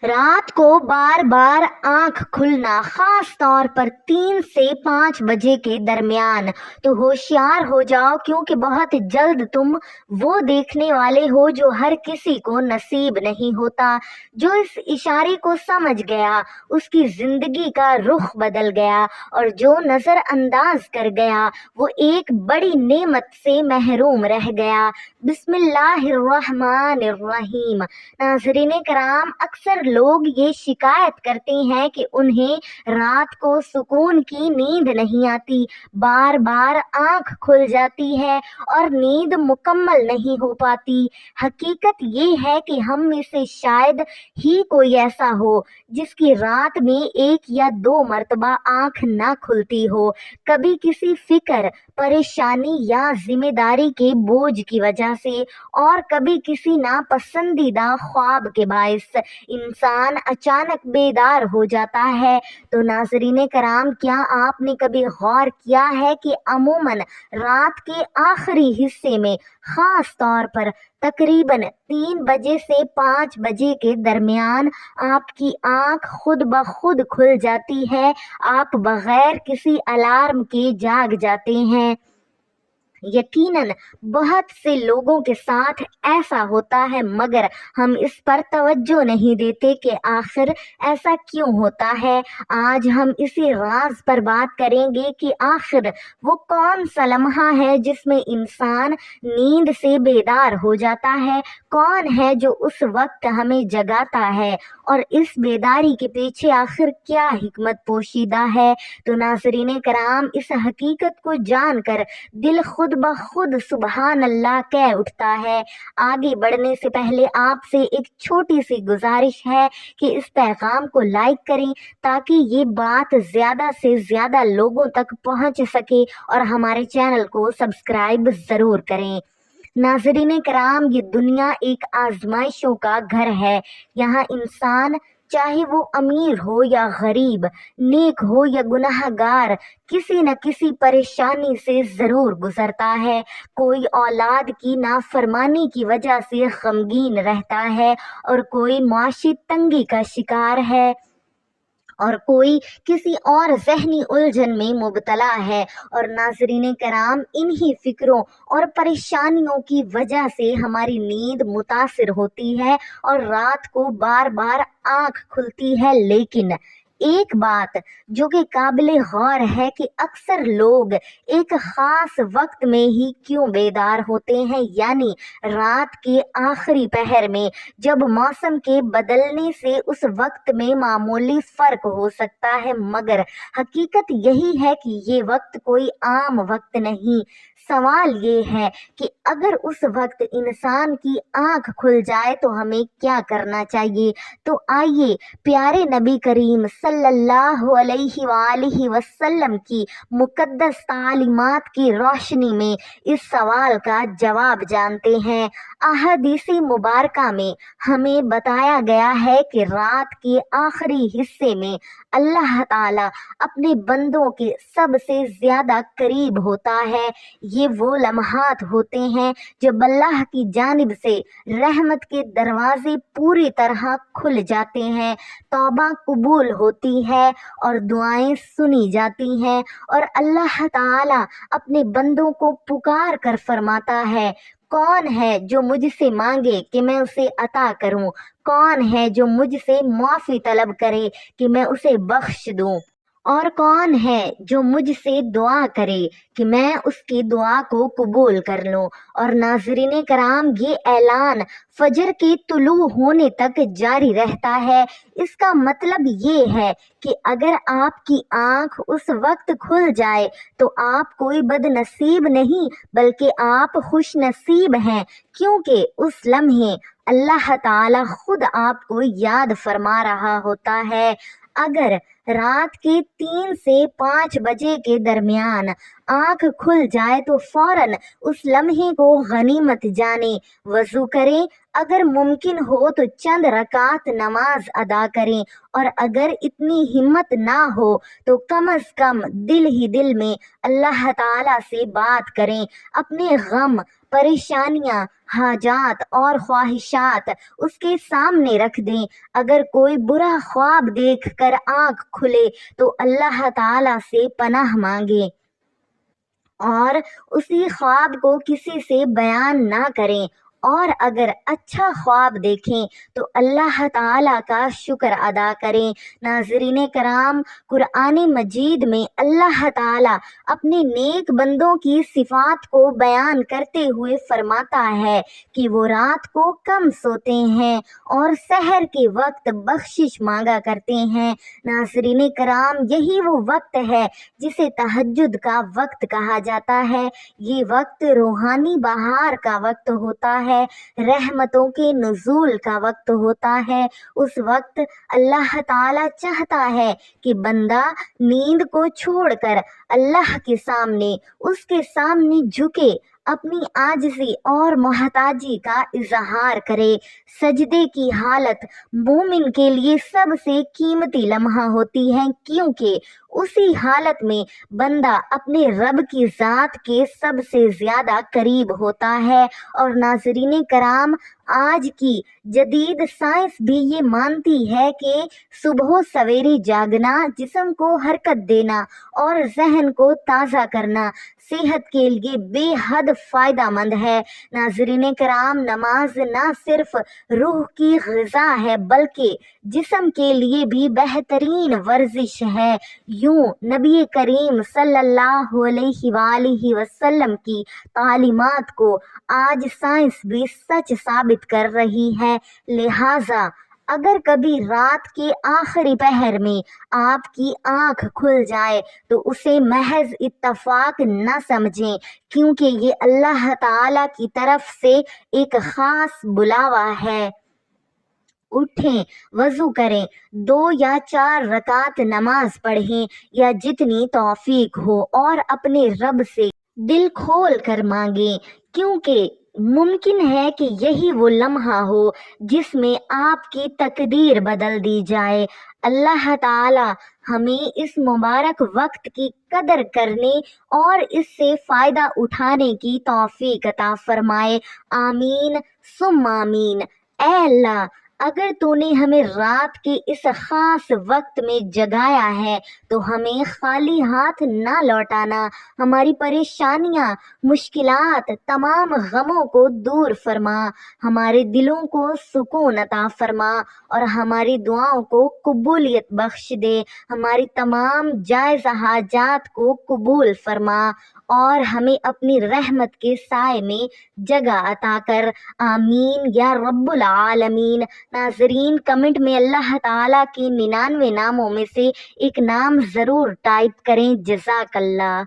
رات کو بار بار آنکھ کھلنا، خاص طور پر 3 سے 5 بجے کے درمیان، تو ہوشیار ہو جاؤ، کیونکہ بہت جلد تم وہ دیکھنے والے ہو جو ہر کسی کو نصیب نہیں ہوتا۔ جو اس اشارے کو سمجھ گیا اس کی زندگی کا رخ بدل گیا، اور جو نظر انداز کر گیا وہ ایک بڑی نعمت سے محروم رہ گیا۔ بسم اللہ الرحمن الرحیم۔ ناظرین کرام، اکثر لوگ یہ شکایت کرتے ہیں کہ انہیں رات کو سکون کی نیند نہیں آتی، بار بار آنکھ کھل جاتی ہے اور نیند مکمل نہیں ہو پاتی۔ حقیقت یہ ہے کہ ہم میں سے شاید ہی کوئی ایسا ہو جس کی رات میں 1 یا 2 مرتبہ آنکھ نہ کھلتی ہو، کبھی کسی فکر، پریشانی یا ذمہ داری کے بوجھ کی وجہ سے، اور کبھی کسی ناپسندیدہ خواب کے باعث انسان اچانک بیدار ہو جاتا ہے۔ تو ناظرین کرام، کیا آپ نے کبھی غور کیا ہے کہ عموماً رات کے آخری حصے میں، خاص طور پر تقریباً 3 بجے سے 5 بجے کے درمیان، آپ کی آنکھ خود بخود کھل جاتی ہے، آپ بغیر کسی الارم کے جاگ جاتے ہیں۔ یقیناً بہت سے لوگوں کے ساتھ ایسا ہوتا ہے، مگر ہم اس پر توجہ نہیں دیتے کہ آخر ایسا کیوں ہوتا ہے۔ آج ہم اسی راز پر بات کریں گے کہ آخر وہ کون سا لمحہ ہے جس میں انسان نیند سے بیدار ہو جاتا ہے، کون ہے جو اس وقت ہمیں جگاتا ہے، اور اس بیداری کے پیچھے آخر کیا حکمت پوشیدہ ہے۔ تو ناظرین کرام، اس حقیقت کو جان کر دل خود بخود سبحان اللہ کہہ اٹھتا ہے۔ آگے بڑھنے سے پہلے آپ سے ایک چھوٹی سی گزارش ہے کہ اس پیغام کو لائک کریں تاکہ یہ بات زیادہ سے زیادہ لوگوں تک پہنچ سکے، اور ہمارے چینل کو سبسکرائب ضرور کریں۔ ناظرین کرام، یہ دنیا ایک آزمائشوں کا گھر ہے۔ یہاں انسان، چاہے وہ امیر ہو یا غریب، نیک ہو یا گناہ گار، کسی نہ کسی پریشانی سے ضرور گزرتا ہے۔ کوئی اولاد کی نافرمانی کی وجہ سے غمگین رہتا ہے، اور کوئی معاشی تنگی کا شکار ہے، اور کوئی کسی اور ذہنی الجھن میں مبتلا ہے۔ اور ناظرین کرام، انہی فکروں اور پریشانیوں کی وجہ سے ہماری نیند متاثر ہوتی ہے اور رات کو بار بار آنکھ کھلتی ہے۔ لیکن ایک بات جو کہ قابل غور ہے کہ اکثر لوگ ایک خاص وقت میں ہی کیوں بیدار ہوتے ہیں، یعنی رات کے آخری پہر میں، جب موسم کے بدلنے سے اس وقت میں معمولی فرق ہو سکتا ہے، مگر حقیقت یہی ہے کہ یہ وقت کوئی عام وقت نہیں۔ سوال یہ ہے کہ اگر اس وقت انسان کی آنکھ کھل جائے تو ہمیں کیا کرنا چاہیے؟ تو آئیے پیارے نبی کریم صلی اللہ علیہ وآلہ وسلم کی مقدس تعلیمات کی روشنی میں اس سوال کا جواب جانتے ہیں۔ احادیث مبارکہ میں ہمیں بتایا گیا ہے کہ رات کے آخری حصے میں اللہ تعالیٰ اپنے بندوں کے سب سے زیادہ قریب ہوتا ہے۔ یہ وہ لمحات ہوتے ہیں جب اللہ کی جانب سے رحمت کے دروازے پوری طرح کھل جاتے ہیں، توبہ قبول ہوتی ہے اور دعائیں سنی جاتی ہیں، اور اللہ تعالیٰ اپنے بندوں کو پکار کر فرماتا ہے، کون ہے جو مجھ سے مانگے کہ میں اسے عطا کروں، کون ہے جو مجھ سے معافی طلب کرے کہ میں اسے بخش دوں، اور کون ہے جو مجھ سے دعا کرے کہ میں اس کی دعا کو قبول کر لوں۔ اور ناظرین کرام، یہ اعلان فجر کے طلوع ہونے تک جاری رہتا ہے۔ اس کا مطلب یہ ہے کہ اگر آپ کی آنکھ اس وقت کھل جائے تو آپ کوئی بد نصیب نہیں، بلکہ آپ خوش نصیب ہیں، کیونکہ اس لمحے اللہ تعالی خود آپ کو یاد فرما رہا ہوتا ہے۔ اگر رات کے 3 سے 5 بجے کے درمیان آنکھ کھل جائے تو فوراً اس لمحے کو غنیمت جانیں، وضو کریں، اگر ممکن ہو تو چند رکعت نماز ادا کریں، اور اگر اتنی ہمت نہ ہو تو کم از کم دل ہی دل میں اللہ تعالیٰ سے بات کریں، اپنے غم، پریشانیاں، حاجات اور خواہشات اس کے سامنے رکھ دیں۔ اگر کوئی برا خواب دیکھ کر آنکھ کھلے تو اللہ تعالیٰ سے پناہ مانگیں اور اسی خواب کو کسی سے بیان نہ کریں، اور اگر اچھا خواب دیکھیں تو اللہ تعالیٰ کا شکر ادا کریں۔ ناظرین کرام، قرآن مجید میں اللہ تعالیٰ اپنے نیک بندوں کی صفات کو بیان کرتے ہوئے فرماتا ہے کہ وہ رات کو کم سوتے ہیں اور سحر کے وقت بخشش مانگا کرتے ہیں۔ ناظرین کرام، یہی وہ وقت ہے جسے تہجد کا وقت کہا جاتا ہے۔ یہ وقت روحانی بہار کا وقت ہوتا ہے، رحمتوں کے نزول کا وقت ہوتا ہے۔ اس وقت اللہ تعالیٰ چاہتا ہے کہ بندہ نیند کو چھوڑ کر اللہ کے سامنے، اس کے سامنے جھکے، اپنی عاجزی اور محتاجی کا اظہار کرے۔ سجدے کی حالت مومن کے لیے سب سے قیمتی لمحہ ہوتی ہے، کیونکہ اسی حالت میں بندہ اپنے رب کی ذات کے سب سے زیادہ قریب ہوتا ہے۔ اور ناظرین کرام، آج کی جدید سائنس بھی یہ مانتی ہے کہ صبح و سویرے جاگنا، جسم کو حرکت دینا اور ذہن کو تازہ کرنا صحت کے لیے بے حد فائدہ مند ہے۔ ناظرین کرام، نماز نہ صرف روح کی غذا ہے بلکہ جسم کے لیے بھی بہترین ورزش ہے۔ یوں نبی کریم صلی اللہ علیہ وآلہ وسلم کی تعلیمات کو آج سائنس بھی سچ ثابت کر رہی ہے۔ لہٰذا اگر کبھی رات کے آخری پہر میں آپ کی آنکھ کھل جائے تو اسے محض اتفاق نہ سمجھیں، کیونکہ یہ اللہ تعالیٰ کی طرف سے ایک خاص بلاوا ہے۔ اٹھیں، وضو کریں، 2 یا 4 رکعت نماز پڑھیں یا جتنی توفیق ہو، اور اپنے رب سے دل کھول کر مانگیں، کیونکہ ممکن ہے کہ یہی وہ لمحہ ہو جس میں آپ کی تقدیر بدل دی جائے۔ اللہ تعالیٰ ہمیں اس مبارک وقت کی قدر کرنے اور اس سے فائدہ اٹھانے کی توفیق عطا فرمائے۔ آمین ثم آمین۔ اے اللہ، اگر تو نے ہمیں رات کے اس خاص وقت میں جگایا ہے تو ہمیں خالی ہاتھ نہ لوٹانا۔ ہماری پریشانیاں، مشکلات، تمام غموں کو دور فرما، ہمارے دلوں کو سکون عطا فرما اور ہماری دعاؤں کو قبولیت بخش دے۔ ہماری تمام جائز حاجات کو قبول فرما اور ہمیں اپنی رحمت کے سائے میں جگہ عطا کر۔ آمین یا رب العالمین۔ ناظرین، کمنٹ میں اللہ تعالیٰ کے 99 ناموں میں سے ایک نام ضرور ٹائپ کریں۔ جزاک اللہ۔